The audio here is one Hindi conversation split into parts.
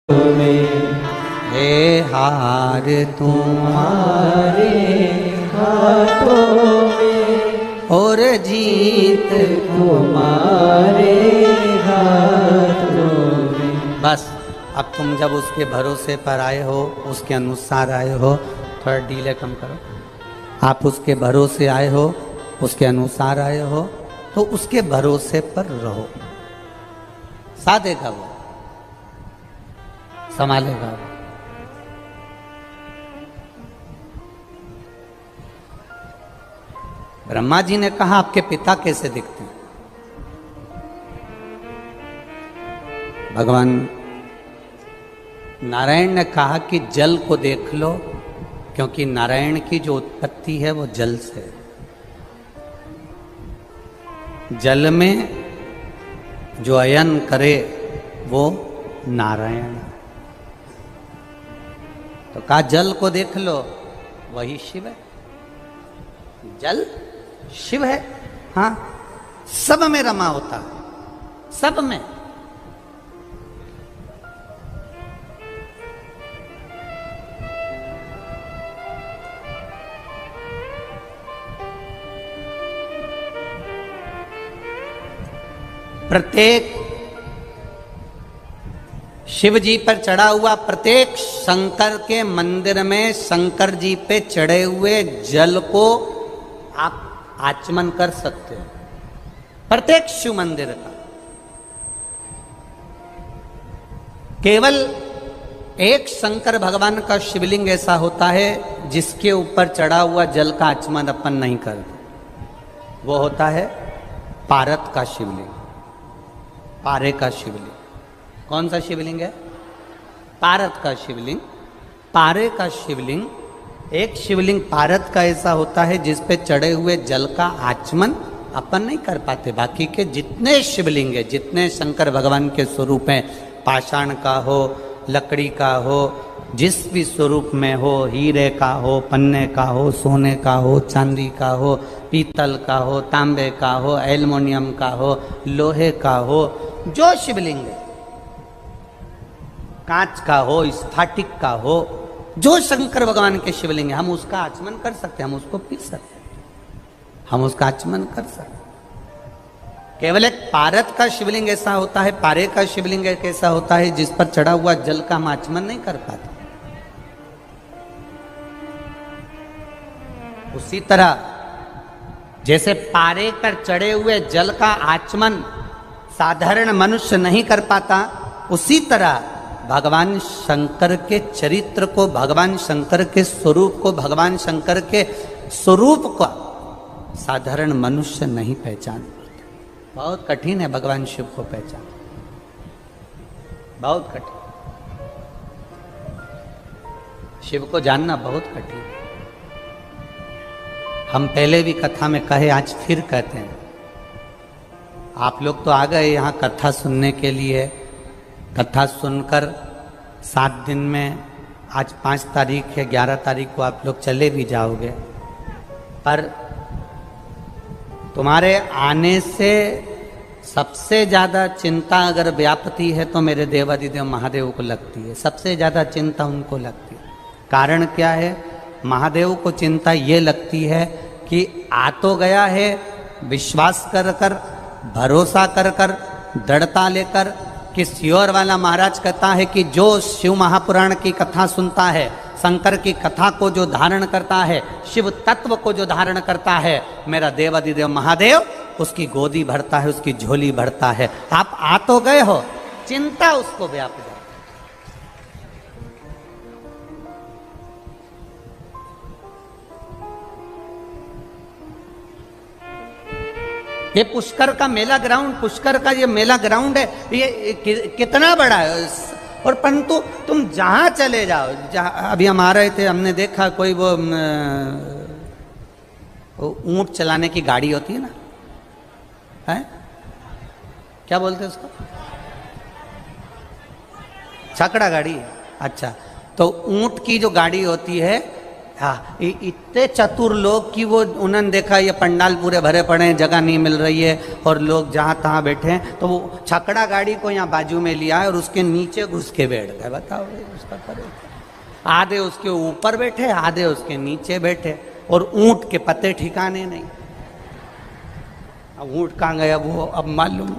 हे हार तुम्हारे हाथों में और जीत तुम्हारे हाथों में। बस अब तुम जब उसके भरोसे पर आए हो, उसके अनुसार आए हो, थोड़ा डीले कम करो। आप उसके भरोसे आए हो, उसके अनुसार आए हो, तो उसके भरोसे पर रहो। साथ देगा वो, संभालेगा वो। ब्रह्मा जी ने कहा आपके पिता कैसे दिखते हैं? भगवान नारायण ने कहा कि जल को देख लो, क्योंकि नारायण की जो उत्पत्ति है वो जल से है। जल में जो अयन करे वो नारायण। तो कहा जल को देख लो, वही शिव है। जल शिव है। हाँ, सब में रमा होता है, सब में। प्रत्येक शिव जी पर चढ़ा हुआ, प्रत्येक शंकर के मंदिर में शंकर जी पे चढ़े हुए जल को आप आचमन कर सकते हो, प्रत्येक शिव मंदिर का। केवल एक शंकर भगवान का शिवलिंग ऐसा होता है जिसके ऊपर चढ़ा हुआ जल का आचमन अपन नहीं करते। वो होता है पारत का शिवलिंग, पारे का शिवलिंग। कौन सा शिवलिंग है? पारत का शिवलिंग। पारे का शिवलिंग, एक शिवलिंग पारत का ऐसा होता है जिस पे चढ़े हुए जल का आचमन अपन नहीं कर पाते। बाकी के जितने शिवलिंग है, जितने शंकर भगवान के स्वरूप हैं, पाषाण का हो, लकड़ी का हो, जिस भी स्वरूप में हो, हीरे का हो, पन्ने का हो, सोने का हो, चांदी का हो, पीतल का हो, तांबे का हो, एल्युमिनियम का हो, लोहे का हो, जो शिवलिंग है, कांच का हो, स्फटिक का हो, जो शंकर भगवान के शिवलिंग है, हम उसका आचमन कर सकते हैं, हम उसको पी सकते हैं, हम उसका आचमन कर सकते हैं। केवल एक पारत का शिवलिंग ऐसा होता है, पारे का शिवलिंग एक ऐसा होता है जिस पर चढ़ा हुआ जल का हम आचमन नहीं कर पाते। उसी तरह जैसे पारे पर चढ़े हुए जल का आचमन साधारण मनुष्य नहीं कर पाता, उसी तरह भगवान शंकर के चरित्र को, भगवान शंकर के स्वरूप को, भगवान शंकर के स्वरूप को साधारण मनुष्य नहीं पहचान पाता। बहुत कठिन है भगवान शिव को पहचान, बहुत कठिन। शिव को जानना बहुत कठिन है। हम पहले भी कथा में कहे, आज फिर कहते हैं। आप लोग तो आ गए यहाँ कथा सुनने के लिए। कथा सुनकर 7 दिन में, आज 5 तारीख है, 11 तारीख को आप लोग चले भी जाओगे। पर तुम्हारे आने से सबसे ज़्यादा चिंता अगर व्यापती है तो मेरे देवादिदेव महादेव को लगती है। सबसे ज़्यादा चिंता उनको लगती है। कारण क्या है? महादेव को चिंता ये लगती है कि आ तो गया है, विश्वास कर कर, भरोसा कर कर, दृढ़ता लेकर, कि सियोर वाला महाराज कहता है कि जो शिव महापुराण की कथा सुनता है, शंकर की कथा को जो धारण करता है, शिव तत्व को जो धारण करता है, मेरा देवादिदेव महादेव उसकी गोदी भरता है, उसकी झोली भरता है। आप आ तो गए हो, चिंता उसको व्याप जाए। ये पुष्कर का मेला ग्राउंड, पुष्कर का ये मेला ग्राउंड है, ये कितना बड़ा है। और परंतु तुम जहां चले जाओ, जहां अभी हम आ रहे थे, हमने देखा कोई वो ऊंट चलाने की गाड़ी होती है ना, है क्या बोलते हैं उसको? छकड़ा गाड़ी। अच्छा, तो ऊंट की जो गाड़ी होती है, हाँ, इतने चतुर लोग कि वो उन्होंने देखा ये पंडाल पूरे भरे पड़े हैं, जगह नहीं मिल रही है और लोग जहाँ तहाँ बैठे हैं, तो वो छकड़ा गाड़ी को यहाँ बाजू में लिया है और उसके नीचे घुस के बैठ गए। बताओ उसका करे, आधे उसके ऊपर बैठे, आधे उसके नीचे बैठे, और ऊंट के पत्ते ठिकाने नहीं। अब ऊंट कहाँ गया वो अब मालूम।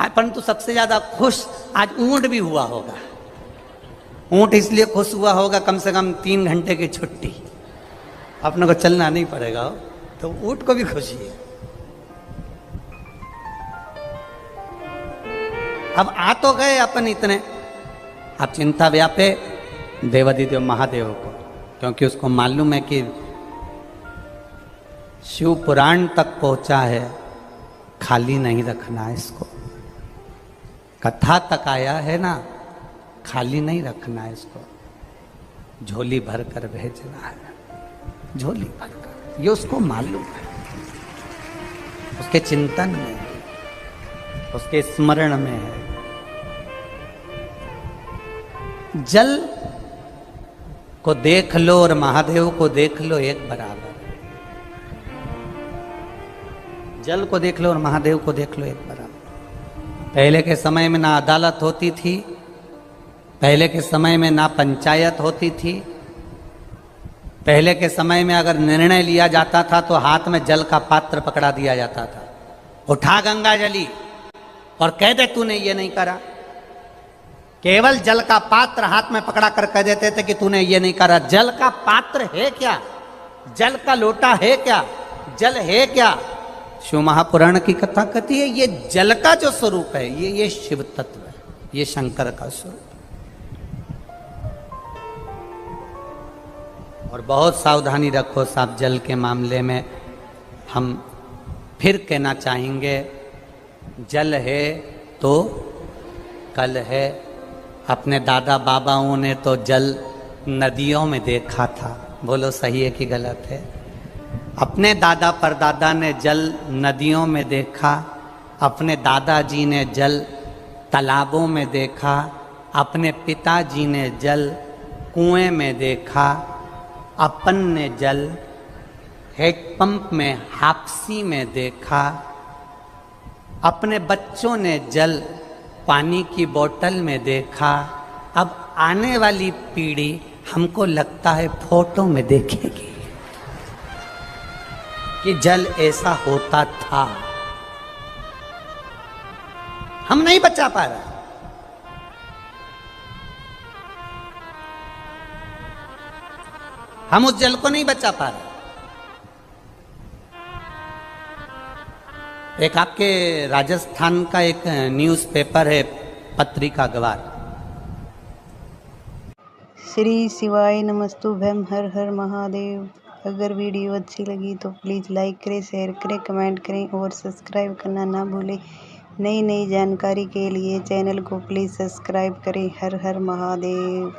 परंतु सबसे ज्यादा खुश आज ऊंट भी हुआ होगा। ऊंट इसलिए खुश हुआ होगा, कम से कम 3 घंटे की छुट्टी, अपने को चलना नहीं पड़ेगा, तो ऊंट को भी खुशी है। अब आ तो गए अपन इतने, अब चिंता व्यापे देवाधिदेव महादेव को, क्योंकि उसको मालूम है कि शिव पुराण तक पहुंचा है, खाली नहीं रखना है इसको। कथा तक आया है ना, खाली नहीं रखना है इसको, झोली भर कर भेजना है, झोली भर कर। ये उसको मालूम है, उसके चिंतन में है, उसके स्मरण में है। जल को देख लो और महादेव को देख लो, एक बराबर। जल को देख लो और महादेव को देख लो, एक बराबर। पहले के समय में ना अदालत होती थी, पहले के समय में ना पंचायत होती थी। पहले के समय में अगर निर्णय लिया जाता था तो हाथ में जल का पात्र पकड़ा दिया जाता था, उठा गंगा जली और कह दे तूने ये नहीं करा। केवल जल का पात्र हाथ में पकड़ा कर कह देते थे कि तूने ये नहीं करा। जल का पात्र है क्या, जल का लोटा है क्या, जल है क्या? शिव महापुराण की कथा कहती है ये जल का जो स्वरूप है, ये शिव तत्व है, ये शंकर का स्वरूप। और बहुत सावधानी रखो साहब जल के मामले में। हम फिर कहना चाहेंगे, जल है तो कल है। अपने दादा बाबाओं ने तो जल नदियों में देखा था, बोलो सही है कि गलत है? अपने दादा परदादा ने जल नदियों में देखा, अपने दादाजी ने जल तालाबों में देखा, अपने पिताजी ने जल कुएं में देखा, अपन ने जल हैंडपंप में हापसी में देखा, अपने बच्चों ने जल पानी की बोतल में देखा। अब आने वाली पीढ़ी हमको लगता है फोटो में देखेगी कि जल ऐसा होता था। हम नहीं बचा पा रहे। हम उस जल को नहीं बचा पा रहे। एक आपके राजस्थान का एक न्यूज़पेपर है पत्रिका अखबार। श्री शिवाय नमस्तुभ्यम, हर हर महादेव। अगर वीडियो अच्छी लगी तो प्लीज़ लाइक करें, शेयर करें, कमेंट करें और सब्सक्राइब करना ना भूलें। नई नई जानकारी के लिए चैनल को प्लीज़ सब्सक्राइब करें। हर हर महादेव।